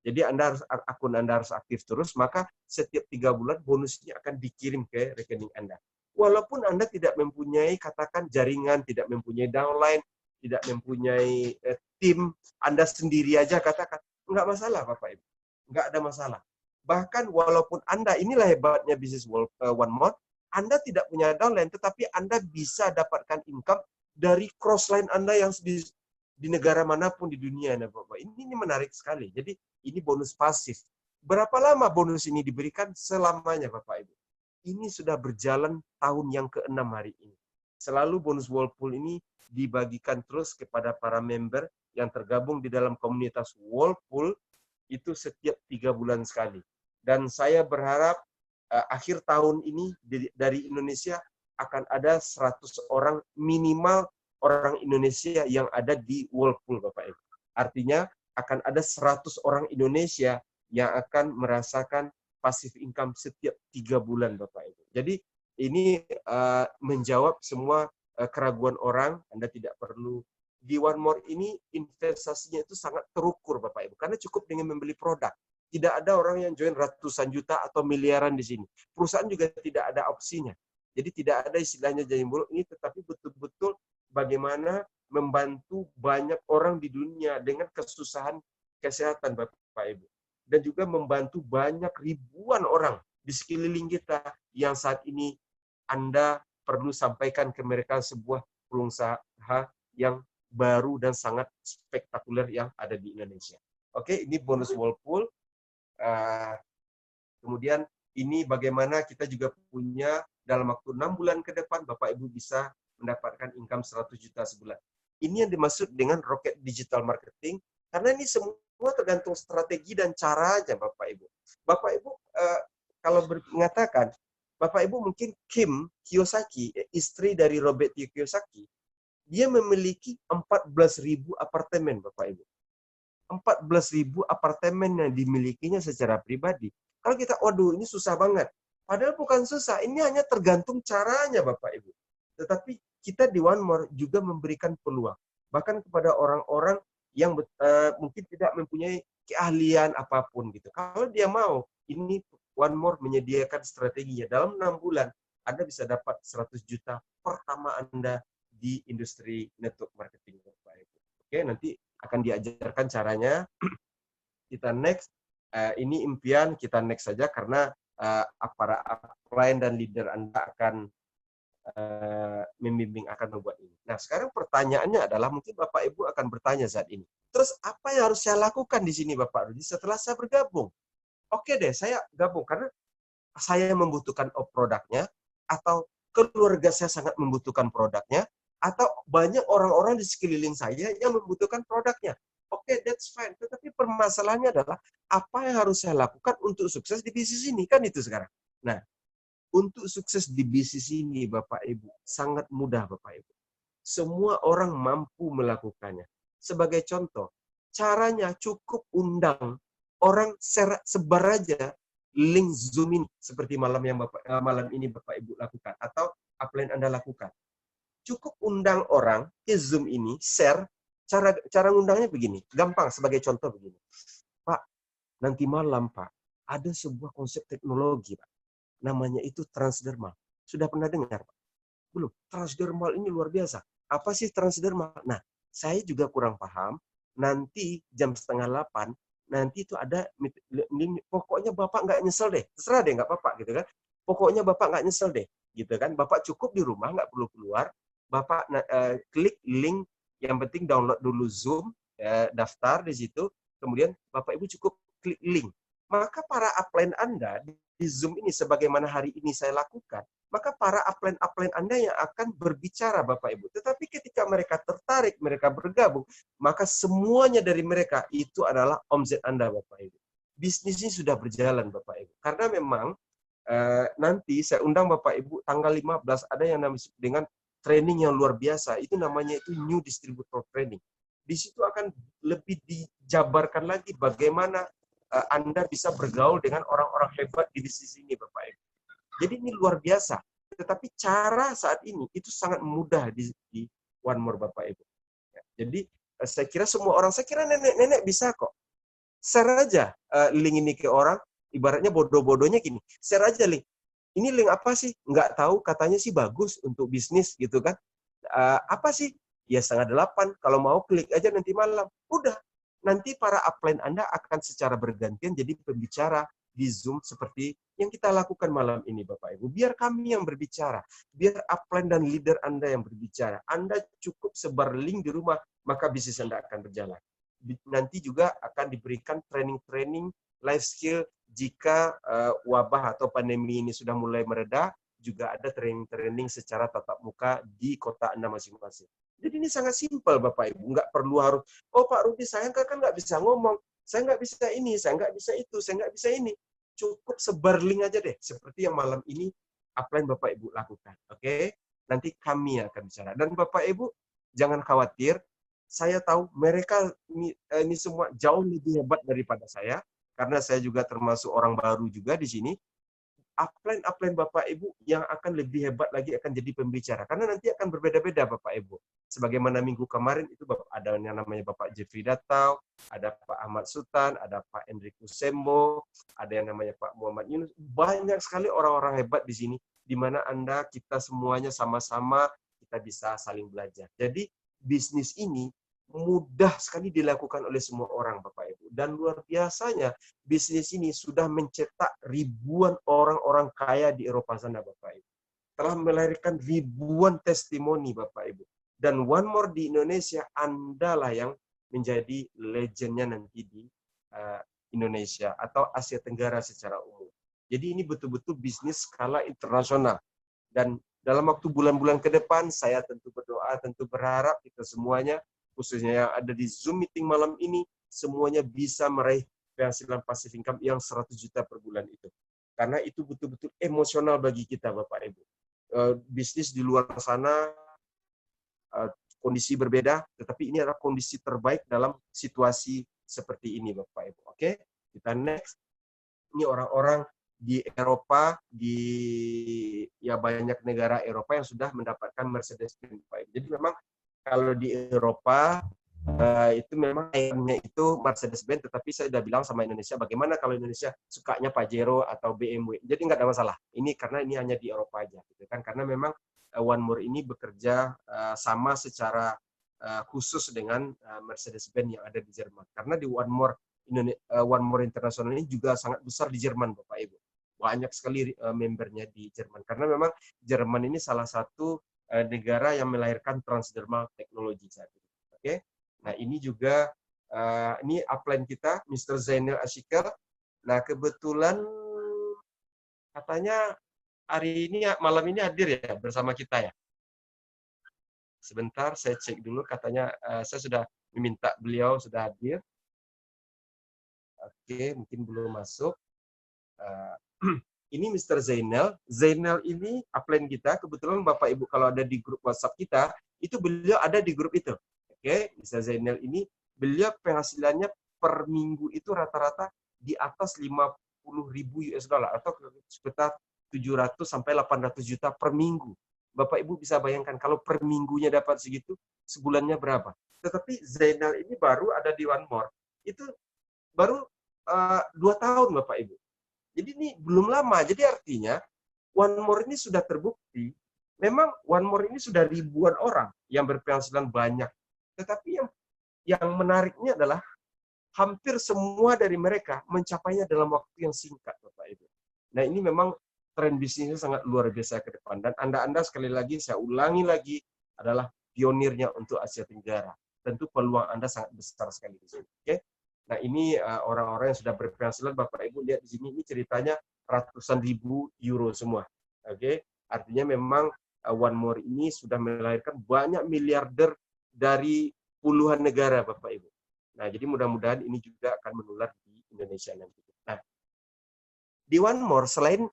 Jadi akun Anda harus aktif terus, maka setiap 3 bulan bonusnya akan dikirim ke rekening Anda. Walaupun Anda tidak mempunyai, katakan, jaringan, tidak mempunyai downline, tidak mempunyai tim, Anda sendiri aja katakan, enggak masalah, Bapak Ibu. Enggak ada masalah. Bahkan walaupun Anda, inilah hebatnya bisnis One More, Anda tidak punya downline, tetapi Anda bisa dapatkan income dari crossline Anda yang di negara manapun di dunia, Bapak. Ini menarik sekali. Jadi ini bonus pasif. Berapa lama bonus ini diberikan? Selamanya, Bapak Ibu. Ini sudah berjalan tahun yang ke-6 hari ini. Selalu bonus Whirlpool ini dibagikan terus kepada para member yang tergabung di dalam komunitas Whirlpool itu setiap 3 bulan sekali. Dan saya berharap akhir tahun ini dari Indonesia akan ada 100 orang minimal orang Indonesia yang ada di Whirlpool, Bapak Ibu. Artinya akan ada 100 orang Indonesia yang akan merasakan passive income setiap 3 bulan, Bapak Ibu. Jadi ini menjawab semua keraguan orang. Anda tidak perlu di One More ini investasinya itu sangat terukur, Bapak Ibu, karena cukup dengan membeli produk. Tidak ada orang yang join ratusan juta atau miliaran di sini. Perusahaan juga tidak ada opsinya. Jadi tidak ada istilahnya jaring buluk ini, tetapi betul-betul bagaimana membantu banyak orang di dunia dengan kesusahan kesehatan, Bapak Ibu. Dan juga membantu banyak ribuan orang di sekeliling kita yang saat ini Anda perlu sampaikan ke mereka sebuah perusahaan yang baru dan sangat spektakuler yang ada di Indonesia. Oke, ini bonus Whirlpool. Kemudian ini bagaimana kita juga punya dalam waktu 6 bulan ke depan Bapak Ibu bisa mendapatkan income 100 juta sebulan. Ini yang dimaksud dengan rocket digital marketing, karena ini semua tergantung strategi dan caranya Bapak Ibu. Bapak Ibu kalau mengatakan, Bapak Ibu mungkin Kim Kiyosaki, istri dari Robert T. Kiyosaki, dia memiliki 14.000 apartemen Bapak Ibu. 14.000 apartemen yang dimilikinya secara pribadi. Kalau kita, waduh ini susah banget. Padahal bukan susah, ini hanya tergantung caranya Bapak Ibu. Tetapi kita di One More juga memberikan peluang. Bahkan kepada orang-orang yang mungkin tidak mempunyai keahlian apapun gitu. Kalau dia mau, ini One More menyediakan strateginya. Dalam 6 bulan, Anda bisa dapat 100 juta pertama Anda di industri network marketing Bapak Ibu. Oke, nanti akan diajarkan caranya. Kita next. Ini impian, kita next saja karena para upline dan leader Anda akan membimbing, akan membuat ini. Nah, sekarang pertanyaannya adalah mungkin Bapak Ibu akan bertanya saat ini. Terus apa yang harus saya lakukan di sini Bapak Rudi setelah saya bergabung? Oke deh, saya gabung karena saya membutuhkan produknya, atau keluarga saya sangat membutuhkan produknya, atau banyak orang-orang di sekeliling saya yang membutuhkan produknya. Oke, that's fine. Tetapi permasalahannya adalah apa yang harus saya lakukan untuk sukses di bisnis ini, kan itu sekarang. Nah, untuk sukses di bisnis ini Bapak Ibu, sangat mudah Bapak Ibu. Semua orang mampu melakukannya. Sebagai contoh, caranya cukup undang orang, sebar aja link Zoom ini seperti malam ini Bapak Ibu lakukan atau upline Anda lakukan. Cukup undang orang ke Zoom ini, share. Cara undangnya begini, gampang. Sebagai contoh begini, Pak, nanti malam Pak, ada sebuah konsep teknologi Pak, namanya itu transdermal. Sudah pernah dengar Pak? Belum. Transdermal ini luar biasa. Apa sih transdermal? Nah, saya juga kurang paham. Nanti jam 7:30, nanti itu ada, pokoknya Bapak nggak nyesel deh. Terserah deh, nggak apa-apa gitu kan. Pokoknya Bapak nggak nyesel deh. Gitu kan. Bapak cukup di rumah, nggak perlu keluar. Bapak klik link, yang penting download dulu Zoom, daftar di situ. Kemudian Bapak Ibu cukup klik link. Maka para upline Anda di Zoom ini, sebagaimana hari ini saya lakukan, maka para upline Anda yang akan berbicara Bapak Ibu. Tetapi ketika mereka tertarik, mereka bergabung, maka semuanya dari mereka itu adalah omset Anda Bapak Ibu. Bisnisnya sudah berjalan Bapak Ibu. Karena memang nanti saya undang Bapak Ibu tanggal 15 ada yang namanya dengan training yang luar biasa. Itu namanya itu New Distributor Training. Di situ akan lebih dijabarkan lagi bagaimana Anda bisa bergaul dengan orang-orang hebat di bisnis ini Bapak Ibu. Jadi ini luar biasa. Tetapi cara saat ini itu sangat mudah di One More Bapak Ibu. Jadi saya kira semua orang, saya kira nenek-nenek bisa kok. Share aja link ini ke orang, ibaratnya bodoh-bodohnya gini. Share aja link. Ini link apa sih? Nggak tahu, katanya sih bagus untuk bisnis gitu kan. Apa sih? Ya 7:30. Kalau mau klik aja nanti malam. Udah. Nanti para upline Anda akan secara bergantian jadi pembicara di Zoom seperti yang kita lakukan malam ini Bapak Ibu. Biar kami yang berbicara. Biar upline dan leader Anda yang berbicara. Anda cukup sebar link di rumah, maka bisnis Anda akan berjalan. Nanti juga akan diberikan training-training life skill jika wabah atau pandemi ini sudah mulai mereda, juga ada training-training secara tatap muka di kota Anda masing-masing. Jadi ini sangat simpel Bapak Ibu, nggak perlu harus, oh Pak Rudi saya kan nggak bisa ngomong, saya nggak bisa ini, saya nggak bisa itu, saya nggak bisa ini. Cukup sebar link aja deh, seperti yang malam ini upline Bapak Ibu lakukan. Oke? Nanti kami akan bicara. Dan Bapak Ibu, jangan khawatir, saya tahu mereka ini semua jauh lebih hebat daripada saya, karena saya juga termasuk orang baru juga di sini. Upline Bapak Ibu yang akan lebih hebat lagi akan jadi pembicara. Karena nanti akan berbeda-beda Bapak Ibu. Sebagaimana minggu kemarin itu ada yang namanya Bapak Jeffrey Datau, ada Pak Ahmad Sultan, ada Pak Enrico Sembo, ada yang namanya Pak Muhammad Yunus. Banyak sekali orang-orang hebat di sini, di mana kita semuanya sama-sama kita bisa saling belajar. Jadi bisnis ini mudah sekali dilakukan oleh semua orang Bapak Ibu. Dan luar biasanya bisnis ini sudah mencetak ribuan orang-orang kaya di Eropa sana Bapak Ibu. Telah melahirkan ribuan testimoni Bapak Ibu. Dan One More di Indonesia, Anda lah yang menjadi legendnya nanti di Indonesia atau Asia Tenggara secara umum. Jadi ini betul-betul bisnis skala internasional. Dan dalam waktu bulan-bulan ke depan, saya tentu berdoa, tentu berharap kita semuanya, khususnya yang ada di Zoom meeting malam ini, semuanya bisa meraih penghasilan passive income yang 100 juta per bulan itu. Karena itu betul-betul emosional bagi kita, Bapak Ibu. Bisnis di luar sana, kondisi berbeda, tetapi ini adalah kondisi terbaik dalam situasi seperti ini, Bapak Ibu. Oke, kita next. Ini orang-orang di Eropa, ya banyak negara Eropa yang sudah mendapatkan Mercedes-Benz, Bapak Ibu. Jadi memang kalau di Eropa, itu memang ayamnya itu Mercedes-Benz, tetapi saya sudah bilang sama Indonesia, bagaimana kalau Indonesia sukanya Pajero atau BMW. Jadi nggak ada masalah. Ini karena ini hanya di Eropa aja, gitu kan? Karena memang One More ini bekerja sama secara khusus dengan Mercedes-Benz yang ada di Jerman. Karena di One More International ini juga sangat besar di Jerman, Bapak Ibu. Banyak sekali membernya di Jerman. Karena memang Jerman ini salah satu negara yang melahirkan transdermal teknologi saat ini. Oke, nah ini juga ini upline kita, Mr. Zainal Ashikar. Nah kebetulan katanya hari ini malam ini hadir ya bersama kita ya. Sebentar saya cek dulu, katanya saya sudah meminta beliau sudah hadir. Oke, mungkin belum masuk. Ini Mr. Zainal. Zainal ini upline kita. Kebetulan Bapak Ibu kalau ada di grup WhatsApp kita, itu beliau ada di grup itu. Oke, Mr. Zainal ini beliau penghasilannya per minggu itu rata-rata di atas 50.000 US dollar atau sekitar 700 sampai 800 juta per minggu. Bapak Ibu bisa bayangkan kalau per minggunya dapat segitu, sebulannya berapa. Tetapi Zainal ini baru ada di One More. Itu baru 2 tahun Bapak Ibu. Jadi ini belum lama. Jadi artinya One More ini sudah terbukti. Memang One More ini sudah ribuan orang yang berpenghasilan banyak. Tetapi yang menariknya adalah hampir semua dari mereka mencapainya dalam waktu yang singkat, Bapak Ibu. Nah ini memang tren bisnisnya sangat luar biasa ke depan. Dan Anda sekali lagi, saya ulangi lagi, adalah pionirnya untuk Asia Tenggara. Tentu peluang Anda sangat besar sekali di sini. Oke? Nah ini orang-orang yang sudah berpenghasilan, Bapak Ibu lihat di sini, ini ceritanya ratusan ribu euro semua. Oke, artinya memang One More ini sudah melahirkan banyak miliarder dari puluhan negara, Bapak Ibu. Nah jadi mudah-mudahan ini juga akan menular di Indonesia nanti. Nah di One More selain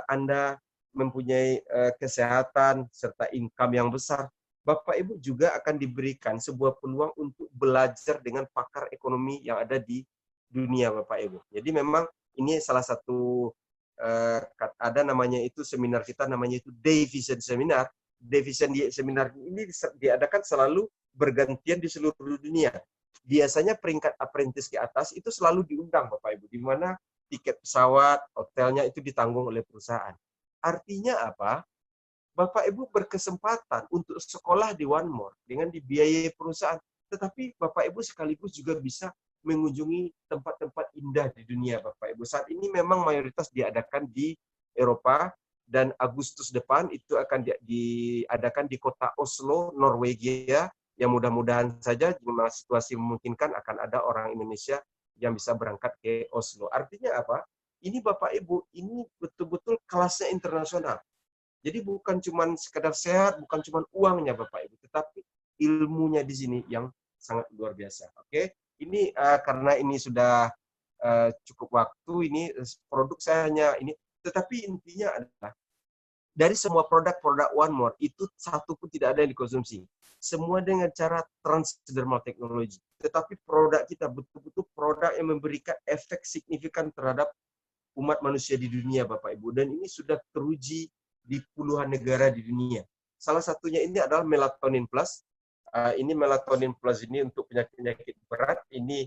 Anda mempunyai kesehatan serta income yang besar, Bapak Ibu juga akan diberikan sebuah peluang untuk belajar dengan pakar ekonomi yang ada di dunia, Bapak Ibu. Jadi memang ini salah satu ada namanya itu seminar kita, namanya itu Day Vision Seminar. Day Vision Seminar ini diadakan selalu bergantian di seluruh dunia. Biasanya peringkat apprentice ke atas itu selalu diundang, Bapak Ibu, di mana tiket pesawat, hotelnya itu ditanggung oleh perusahaan. Artinya apa? Bapak Ibu berkesempatan untuk sekolah di One More dengan dibiayai perusahaan, tetapi Bapak Ibu sekaligus juga bisa mengunjungi tempat-tempat indah di dunia, Bapak Ibu. Saat ini memang mayoritas diadakan di Eropa, dan Agustus depan itu akan diadakan di kota Oslo, Norwegia, yang mudah-mudahan saja jika situasi memungkinkan akan ada orang Indonesia yang bisa berangkat ke Oslo. Artinya apa? Ini Bapak Ibu, ini betul-betul kelasnya internasional. Jadi bukan cuma sekedar sehat, bukan cuma uangnya Bapak Ibu, tetapi ilmunya di sini yang sangat luar biasa. Oke, ini karena ini sudah cukup waktu, ini produk saya hanya ini, tetapi intinya adalah Dari semua produk-produk One More, itu satu pun tidak ada yang dikonsumsi. Semua dengan cara transdermal teknologi. Tetapi produk kita betul-betul produk yang memberikan efek signifikan terhadap umat manusia di dunia, Bapak Ibu. Dan ini sudah teruji di puluhan negara di dunia. Salah satunya ini adalah Melatonin Plus. Ini Melatonin Plus ini untuk penyakit-penyakit berat. Ini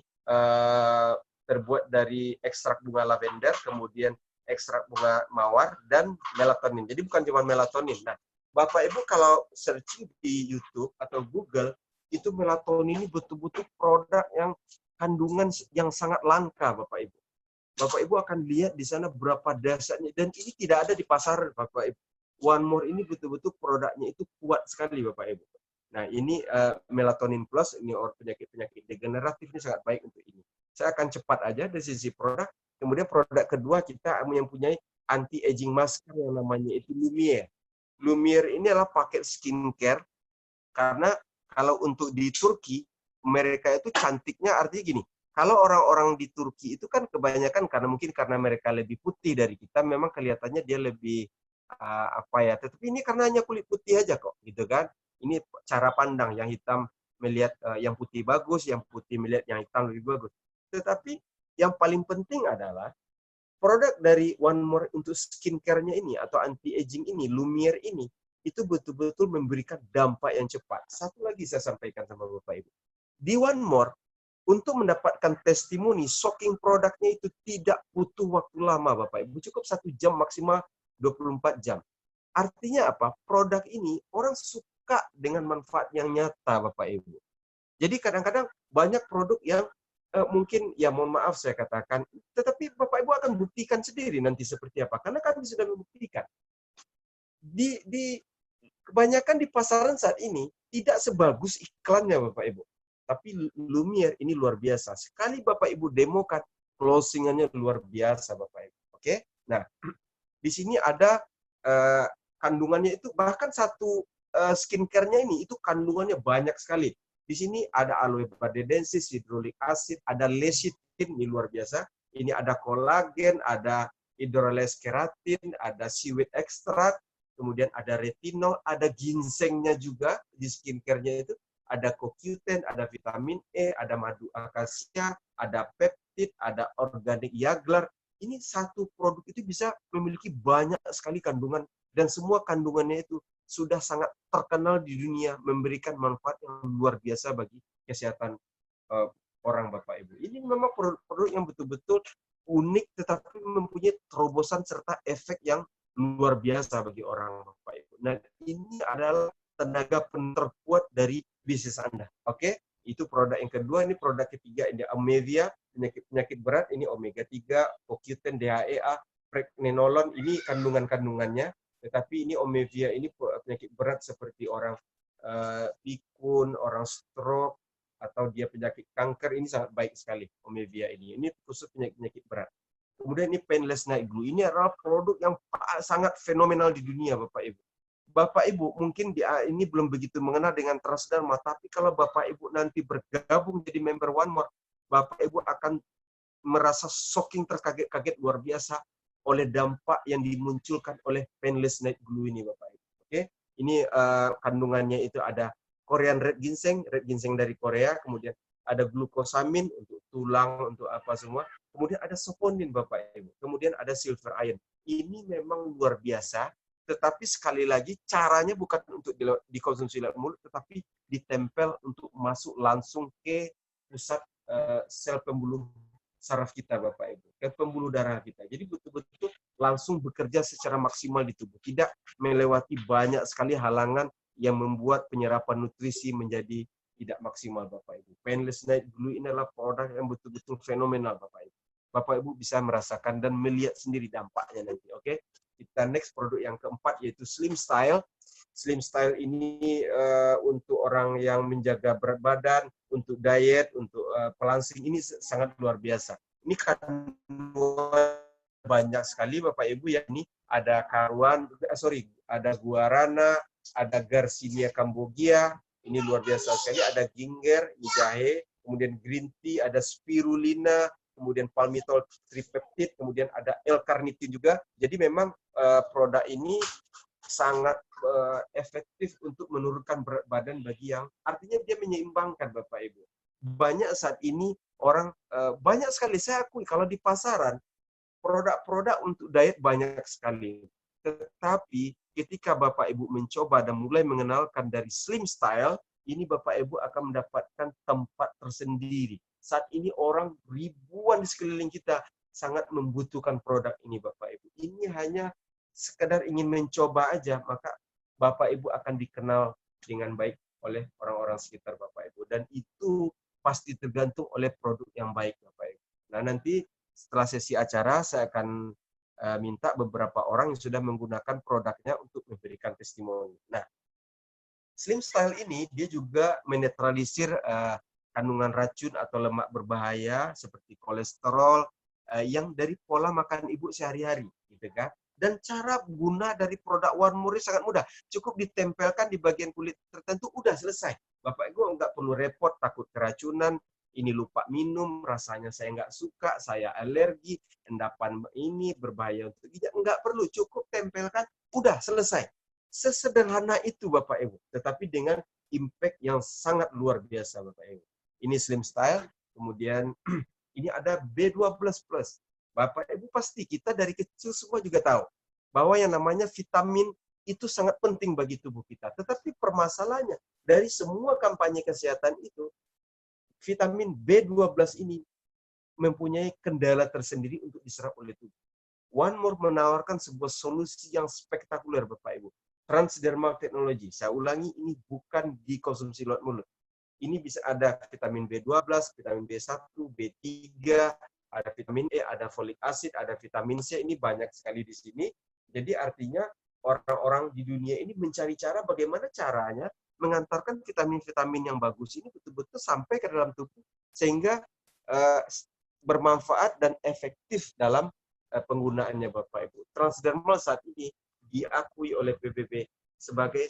terbuat dari ekstrak bunga lavender, kemudian ekstrak bunga mawar, dan melatonin. Jadi bukan cuma melatonin. Nah, Bapak Ibu kalau searching di YouTube atau Google, itu melatonin ini betul-betul produk yang kandungan yang sangat langka, Bapak Ibu. Bapak Ibu akan lihat di sana berapa dahsyatnya, dan ini tidak ada di pasar, Bapak Ibu. One More ini betul-betul produknya itu kuat sekali, Bapak Ibu. Nah, ini Melatonin Plus, ini penyakit-penyakit degeneratif ini sangat baik untuk ini. Saya akan cepat aja dari sisi produk. Kemudian produk kedua kita mempunyai anti-aging masker yang namanya itu Lumiere. Lumiere ini adalah paket skincare, karena kalau untuk di Turki, mereka itu cantiknya artinya gini, kalau orang-orang di Turki itu kan kebanyakan karena mereka lebih putih dari kita, memang kelihatannya dia lebih tetapi ini karena hanya kulit putih aja kok, gitu kan. Ini cara pandang, yang hitam melihat yang putih bagus, yang putih melihat yang hitam lebih bagus. Tetapi yang paling penting adalah produk dari One More untuk skincare-nya ini atau anti-aging ini, Lumiere ini, itu betul-betul memberikan dampak yang cepat. Satu lagi saya sampaikan sama Bapak Ibu. Di One More, untuk mendapatkan testimoni, soaking produknya itu tidak butuh waktu lama, Bapak Ibu. Cukup 1 jam, maksimal 24 jam. Artinya apa? Produk ini orang suka dengan manfaat yang nyata, Bapak Ibu. Jadi kadang-kadang banyak produk yang mungkin, ya mohon maaf saya katakan, tetapi Bapak Ibu akan buktikan sendiri nanti seperti apa. Karena kami sudah membuktikan. Kebanyakan di pasaran saat ini tidak sebagus iklannya, Bapak Ibu. Tapi Lumiere ini luar biasa. Sekali Bapak Ibu demokan, closingannya luar biasa, Bapak Ibu. Oke? Nah, di sini ada kandungannya itu, bahkan satu skincare-nya ini, itu kandungannya banyak sekali. Di sini ada aloe barbadensis, hidrolik acid, ada lecithin, ini luar biasa. Ini ada kolagen, ada hydrolyzed keratin, ada seaweed extract, kemudian ada retinol, ada ginsengnya juga di skincare-nya itu, ada CoQ10, ada vitamin E, ada madu akasia, ada peptid, ada organik yaglar. Ini satu produk itu bisa memiliki banyak sekali kandungan, dan semua kandungannya itu sudah sangat terkenal di dunia, memberikan manfaat yang luar biasa bagi kesehatan orang, Bapak Ibu. Ini memang produk yang betul-betul unik, tetapi mempunyai terobosan serta efek yang luar biasa bagi orang, Bapak Ibu. Nah, ini adalah tenaga terkuat dari bisnis Anda. Oke? Itu produk yang kedua. Ini produk ketiga, ini Omevia, penyakit berat, ini omega 3, CoQ10, DHEA, pregnenolon, ini kandungan-kandungannya. Tetapi ini Omevia ini penyakit berat seperti orang pikun, orang stroke, atau dia penyakit kanker, ini sangat baik sekali Omevia ini. Ini khusus penyakit berat. Kemudian ini Painless Night Glue. Ini adalah produk yang sangat fenomenal di dunia, Bapak Ibu. Bapak Ibu mungkin ini belum begitu mengenal dengan Transderma, tapi kalau Bapak Ibu nanti bergabung jadi member One More, Bapak Ibu akan merasa shocking, terkaget-kaget luar biasa oleh dampak yang dimunculkan oleh Painless Night Glue ini, Bapak Ibu. Oke, ini kandungannya itu ada Korean red ginseng dari Korea, kemudian ada glukosamin untuk tulang, untuk apa semua. Kemudian ada saponin, Bapak Ibu. Kemudian ada silver iron. Ini memang luar biasa, tetapi sekali lagi caranya bukan untuk dikonsumsi lewat mulut, tetapi ditempel untuk masuk langsung ke pusat sel pembuluh saraf kita, Bapak Ibu, ke pembuluh darah kita. Jadi betul-betul langsung bekerja secara maksimal di tubuh, tidak melewati banyak sekali halangan yang membuat penyerapan nutrisi menjadi tidak maksimal, Bapak Ibu. Painless Night Glue ini adalah produk yang betul-betul fenomenal, Bapak Ibu. Bapak Ibu bisa merasakan dan melihat sendiri dampaknya nanti. Oke, kita next produk yang keempat, yaitu Slim Style. Slim Style ini untuk orang yang menjaga berat badan, untuk diet, untuk pelangsing, ini sangat luar biasa. Ini kandungan banyak sekali, Bapak Ibu, ya. Ini ada ada guarana, ada Garcinia cambogia, ini luar biasa sekali, ada ginger, ini jahe, kemudian green tea, ada spirulina, kemudian palmitol tripeptid, kemudian ada L-carnitin juga. Jadi memang produk ini sangat efektif untuk menurunkan berat badan bagi yang artinya dia menyeimbangkan Bapak Ibu. Banyak saat ini orang banyak sekali saya akui kalau di pasaran produk-produk untuk diet banyak sekali. Tetapi ketika Bapak Ibu mencoba dan mulai mengenalkan dari slim style, ini Bapak Ibu akan mendapatkan tempat tersendiri. Saat ini orang ribuan di sekeliling kita sangat membutuhkan produk ini Bapak Ibu. Ini hanya sekedar ingin mencoba aja, maka Bapak Ibu akan dikenal dengan baik oleh orang-orang sekitar Bapak Ibu. Dan itu pasti tergantung oleh produk yang baik Bapak Ibu. Nah, nanti setelah sesi acara, saya akan minta beberapa orang yang sudah menggunakan produknya untuk memberikan testimoni. Nah, Slim Style ini dia juga menetralisir kandungan racun atau lemak berbahaya seperti kolesterol yang dari pola makan ibu sehari-hari, gitu kan? Dan cara guna dari produk One More sangat mudah. Cukup ditempelkan di bagian kulit tertentu, udah selesai. Bapak Ibu nggak perlu repot, takut keracunan, ini lupa minum, rasanya saya nggak suka, saya alergi, endapan ini berbahaya untuk ginjal. Nggak perlu, cukup tempelkan, udah selesai. Sesederhana itu Bapak Ibu, tetapi dengan impact yang sangat luar biasa Bapak Ibu. Ini Slim Style, kemudian ini ada B12+. Bapak Ibu pasti kita dari kecil semua juga tahu bahwa yang namanya vitamin itu sangat penting bagi tubuh kita. Tetapi permasalahannya dari semua kampanye kesehatan itu, vitamin B12 ini mempunyai kendala tersendiri untuk diserap oleh tubuh. One More menawarkan sebuah solusi yang spektakuler Bapak Ibu. Transdermal Technology. Saya ulangi, ini bukan dikonsumsi lewat mulut. Ini bisa ada vitamin B12, vitamin B1, B3, ada vitamin E, ada folic acid, ada vitamin C. Ini banyak sekali di sini. Jadi artinya orang-orang di dunia ini mencari cara bagaimana caranya mengantarkan vitamin-vitamin yang bagus ini betul-betul sampai ke dalam tubuh sehingga bermanfaat dan efektif dalam penggunaannya Bapak Ibu. Transdermal saat ini diakui oleh PBB sebagai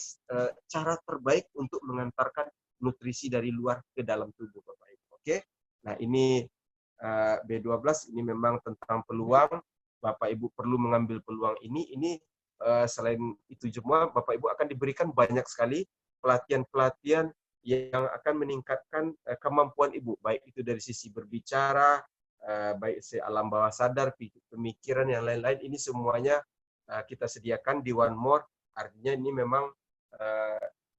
cara terbaik untuk mengantarkan nutrisi dari luar ke dalam tubuh Bapak Ibu. Oke. Nah, ini B12 ini memang tentang peluang. Bapak Ibu perlu mengambil peluang ini. Ini selain itu semua Bapak Ibu akan diberikan banyak sekali pelatihan-pelatihan yang akan meningkatkan kemampuan Ibu, baik itu dari sisi berbicara, baik si alam bawah sadar, pemikiran yang lain-lain, ini semuanya kita sediakan di One More. Artinya ini memang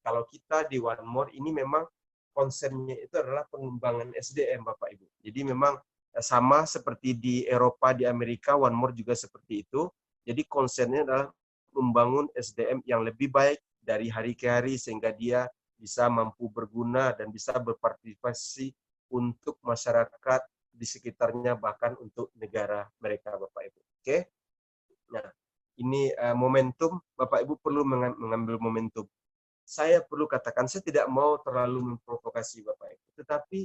kalau kita di One More ini memang concernnya itu adalah pengembangan SDM Bapak Ibu. Jadi memang sama seperti di Eropa, di Amerika, One More juga seperti itu. Jadi concernnya adalah membangun SDM yang lebih baik dari hari ke hari sehingga dia bisa mampu berguna dan bisa berpartisipasi untuk masyarakat di sekitarnya bahkan untuk negara mereka Bapak Ibu. Oke. Nah, ini momentum, Bapak Ibu perlu mengambil momentum. Saya perlu katakan, saya tidak mau terlalu memprovokasi Bapak Ibu, tetapi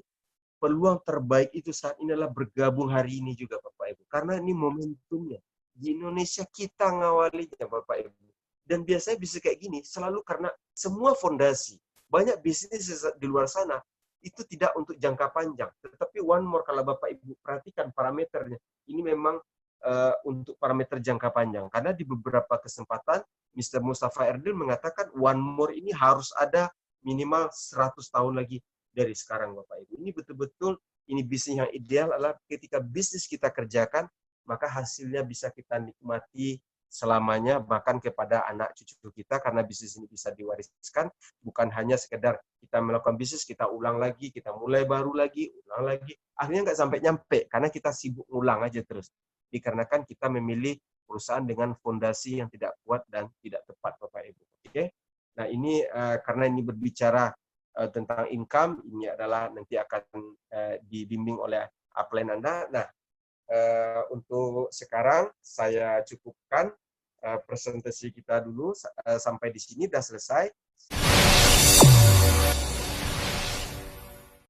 peluang terbaik itu saat ini adalah bergabung hari ini juga Bapak Ibu, karena ini momentumnya. Di Indonesia kita ngawalinya Bapak Ibu. Dan biasanya bisa kayak gini, selalu karena semua fondasi, banyak bisnis di luar sana, itu tidak untuk jangka panjang. Tetapi One More, kalau Bapak Ibu perhatikan parameternya, ini memang untuk parameter jangka panjang. Karena di beberapa kesempatan, Mr. Mustafa Erdil mengatakan One More ini harus ada minimal 100 tahun lagi dari sekarang Bapak Ibu. Ini betul-betul, ini bisnis yang ideal adalah ketika bisnis kita kerjakan, maka hasilnya bisa kita nikmati selamanya, bahkan kepada anak cucu kita, karena bisnis ini bisa diwariskan, bukan hanya sekedar kita melakukan bisnis, kita ulang lagi, kita mulai baru lagi, ulang lagi, akhirnya nggak sampai nyampe, karena kita sibuk ngulang aja terus. Dikarenakan kita memilih perusahaan dengan fondasi yang tidak kuat dan tidak tepat, Bapak Ibu. Oke. Nah, ini karena ini berbicara tentang income, ini adalah nanti akan dibimbing oleh upline Anda. Nah, untuk sekarang saya cukupkan presentasi kita dulu sampai di sini, sudah selesai.